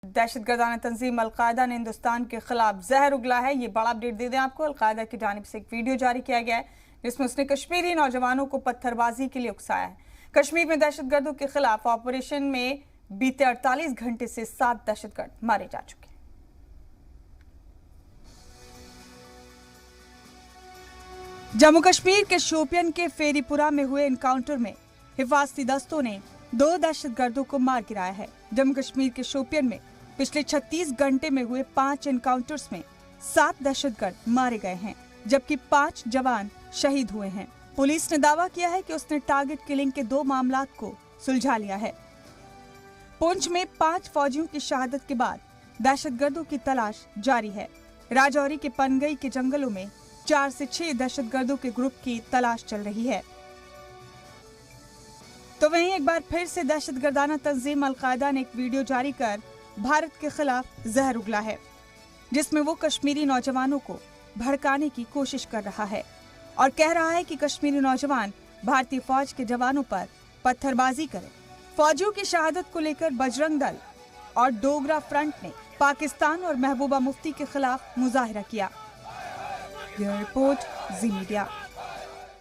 दहशतगर्दाना तंजीम al Qaeda ने हिंदुस्तान के खिलाफ जहर उगला है। ये बड़ा अपडेट दे दें आपको। अलकायदा की जानिब से एक वीडियो जारी किया गया है जिसमें उसने कश्मीरी नौजवानों को पत्थरबाजी के लिए उकसाया है। कश्मीर में दहशतगर्दों के खिलाफ ऑपरेशन में बीते 48 घंटे से 7 दहशतगर्द मारे जा चुके हैं। जम्मू कश्मीर के शोपियन के फेरीपुरा में हुए एनकाउंटर में हिफाजती दस्तों ने 2 दहशतगर्दों को मार गिराया है। जम्मू कश्मीर के शोपियन में पिछले 36 घंटे में हुए 5 एनकाउंटर्स में 7 दहशतगर्द मारे गए हैं, जबकि 5 जवान शहीद हुए हैं। पुलिस ने दावा किया है कि उसने टारगेट किलिंग के 2 मामलों को सुलझा लिया है। पुंछ में 5 फौजियों की शहादत के बाद दहशतगर्दों की तलाश जारी है। राजौरी के पनगई के जंगलों में 4 से 6 दहशतगर्दों के ग्रुप की तलाश चल रही है। तो वहीं एक बार फिर से दहशतगर्दाना तंजीम अलकायदा ने एक वीडियो जारी कर भारत के खिलाफ जहर उगला है, जिसमें वो कश्मीरी नौजवानों को भड़काने की कोशिश कर रहा है और कह रहा है कि कश्मीरी नौजवान भारतीय फौज के जवानों पर पत्थरबाजी करें। फौजियों की शहादत को लेकर बजरंग दल और डोगरा फ्रंट ने पाकिस्तान और महबूबा मुफ्ती के खिलाफ मुजाहिरा किया। ब्यूरो रिपोर्ट, जी मीडिया।